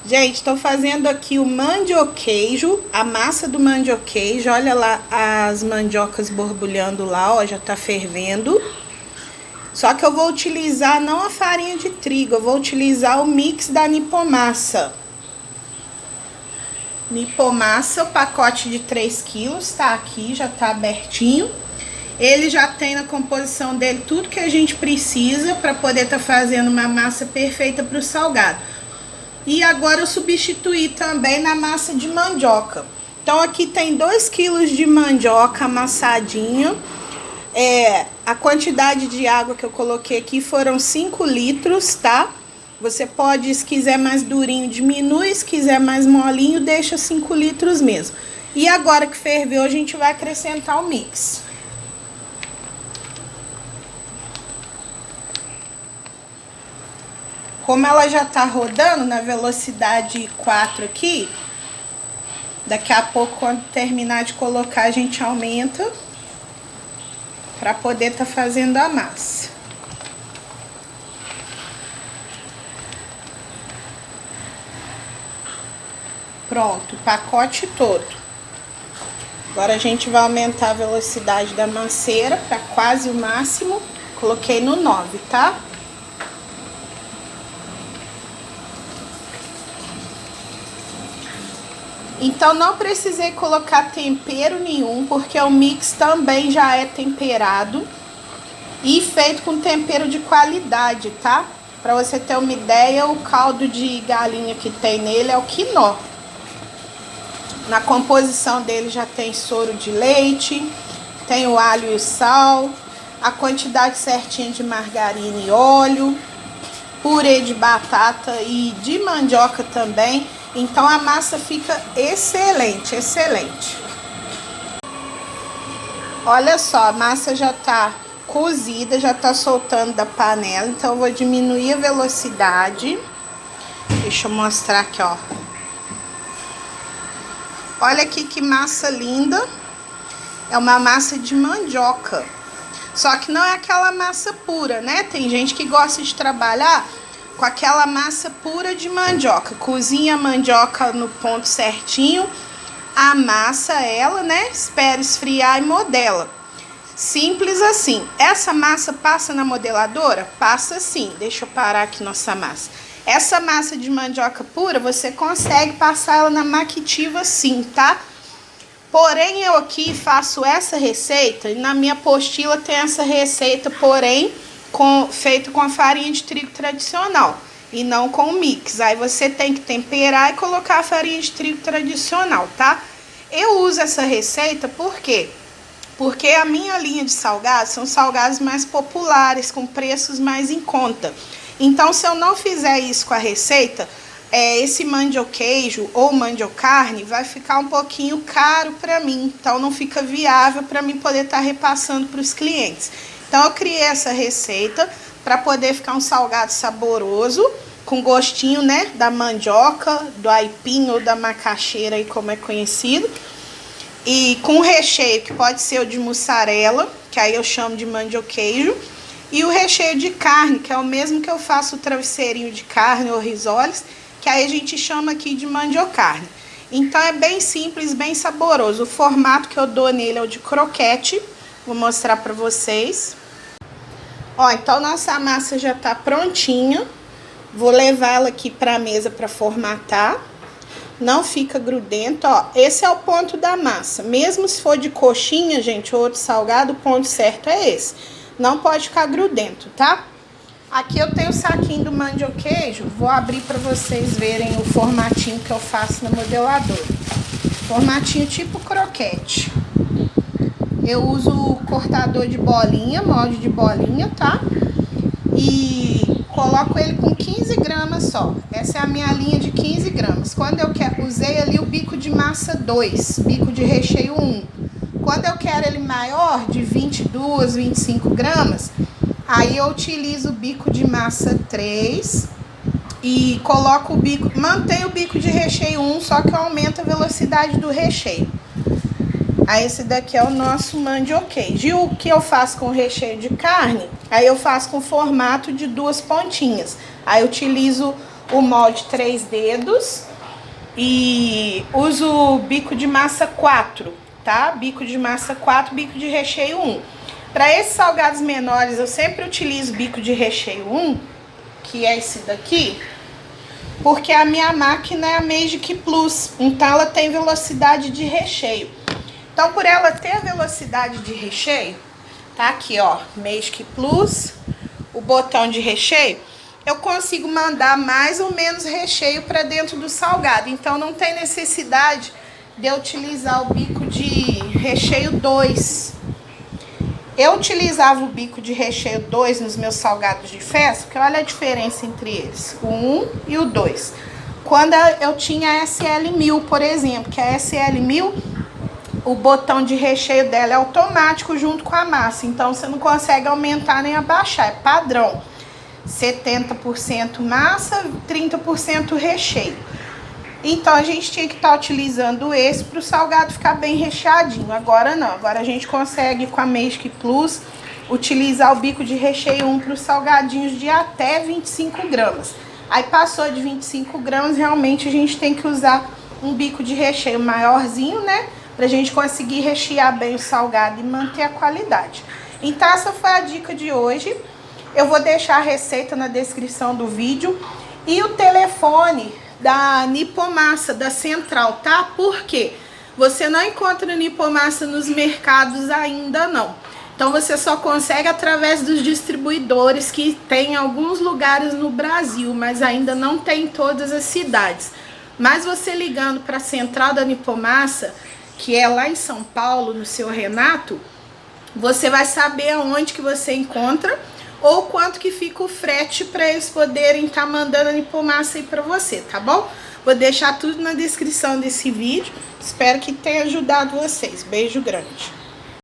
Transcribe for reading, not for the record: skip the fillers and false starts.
Gente, estou fazendo aqui o mandioqueijo, a massa do mandioqueijo. Olha lá as mandiocas borbulhando lá, ó, já tá fervendo. Só que eu vou utilizar não a farinha de trigo, eu vou utilizar o mix da Nipomassa. Nipomassa, o pacote de 3 quilos, tá aqui, já tá abertinho. Ele já tem na composição dele tudo que a gente precisa para poder estar fazendo uma massa perfeita para o salgado. E agora eu substituí também na massa de mandioca. Então aqui tem 2 quilos de mandioca amassadinha. A quantidade de água que eu coloquei aqui foram 5 litros, tá? Você pode, se quiser mais durinho, diminui, se quiser mais molinho, deixa 5 litros mesmo. E agora que ferveu, a gente vai acrescentar o mix. Como ela já tá rodando na velocidade 4 aqui, daqui a pouco, quando terminar de colocar, a gente aumenta para poder tá fazendo a massa. Pronto, o pacote todo. Agora a gente vai aumentar a velocidade da masseira para quase o máximo. Coloquei no 9, tá? Então não precisei colocar tempero nenhum, porque o mix também já é temperado e feito com tempero de qualidade, tá? Para você ter uma ideia, o caldo de galinha que tem nele é o quinó. Na composição dele já tem soro de leite, tem o alho e o sal, a quantidade certinha de margarina e óleo, purê de batata e de mandioca também. Então a massa fica excelente, excelente. Olha só, a massa já tá cozida, já tá soltando da panela. Então eu vou diminuir a velocidade. Deixa eu mostrar aqui, ó. Olha aqui que massa linda. É uma massa de mandioca. Só que não é aquela massa pura, né? Tem gente que gosta de trabalhar com aquela massa pura de mandioca. Cozinha a mandioca no ponto certinho, amassa ela, né? Espera esfriar e modela. Simples assim. Essa massa passa na modeladora? Passa sim. Deixa eu parar aqui nossa massa. Essa massa de mandioca pura, você consegue passar ela na Maquitiva sim, tá? Porém, eu aqui faço essa receita e na minha apostila tem essa receita, porém feito com a farinha de trigo tradicional e não com o mix. Aí você tem que temperar e colocar a farinha de trigo tradicional, tá? Eu uso essa receita por quê? Porque a minha linha de salgados são salgados mais populares, com preços mais em conta. Então, se eu não fizer isso com a receita, esse mandioqueijo ou mandiocarne vai ficar um pouquinho caro para mim. Então, não fica viável para mim poder estar repassando para os clientes. Então, eu criei essa receita para poder ficar um salgado saboroso, com gostinho, né, da mandioca, do aipim ou da macaxeira, aí como é conhecido. E com recheio, que pode ser o de mussarela, que aí eu chamo de mandioqueijo. E o recheio de carne, que é o mesmo que eu faço o travesseirinho de carne ou risoles, que aí a gente chama aqui de mandiocarne. Então, é bem simples, bem saboroso. O formato que eu dou nele é o de croquete. Vou mostrar para vocês. Ó, então nossa massa já tá prontinha. Vou levar ela aqui pra mesa pra formatar. Não fica grudento, ó. Esse é o ponto da massa. Mesmo se for de coxinha, gente, ou outro salgado, o ponto certo é esse. Não pode ficar grudento, tá? Aqui eu tenho o saquinho do mandioqueijo. Vou abrir pra vocês verem o formatinho que eu faço na modeladora. Formatinho tipo croquete. Eu uso o cortador de bolinha, molde de bolinha, tá? E coloco ele com 15 gramas só. Essa é a minha linha de 15 gramas. Quando eu usei ali o bico de massa 2, bico de recheio 1. Quando eu quero ele maior, de 22, 25 gramas, aí eu utilizo o bico de massa 3 e coloco o bico, mantenho o bico de recheio 1, só que eu aumento a velocidade do recheio. Aí esse daqui é o nosso mandioqueijo. E o que eu faço com recheio de carne, aí eu faço com formato de 2 pontinhas. Aí eu utilizo o molde 3 dedos e uso bico de massa 4, tá? Bico de massa 4, bico de recheio 1. Para esses salgados menores, eu sempre utilizo bico de recheio 1, que é esse daqui, porque a minha máquina é a Magic Plus, então ela tem velocidade de recheio. Então, por ela ter a velocidade de recheio, tá aqui, ó, Magic Plus, o botão de recheio, eu consigo mandar mais ou menos recheio para dentro do salgado. Então, não tem necessidade de eu utilizar o bico de recheio 2. Eu utilizava o bico de recheio 2 nos meus salgados de festa, porque olha a diferença entre eles, o 1 e o 2. Quando eu tinha a SL1000, por exemplo, que a SL1000, o botão de recheio dela é automático junto com a massa, então você não consegue aumentar nem abaixar, é padrão. 70% massa, 30% recheio. Então a gente tinha que estar utilizando esse para o salgado ficar bem recheadinho. Agora não, agora a gente consegue com a Magic Plus utilizar o bico de recheio 1 para os salgadinhos de até 25 gramas. Aí passou de 25 gramas, realmente a gente tem que usar um bico de recheio maiorzinho, né? Pra gente conseguir rechear bem o salgado e manter a qualidade. Então essa foi a dica de hoje. Eu vou deixar a receita na descrição do vídeo e o telefone da Nipomassa, da Central, tá? Por quê? Você não encontra Nipomassa nos mercados ainda não. Então você só consegue através dos distribuidores que tem em alguns lugares no Brasil, mas ainda não tem em todas as cidades. Mas você ligando para a Central da Nipomassa, que é lá em São Paulo, no seu Renato, você vai saber aonde que você encontra ou quanto que fica o frete para eles poderem estar mandando a Nipomassa aí para você, tá bom? Vou deixar tudo na descrição desse vídeo. Espero que tenha ajudado vocês. Beijo grande.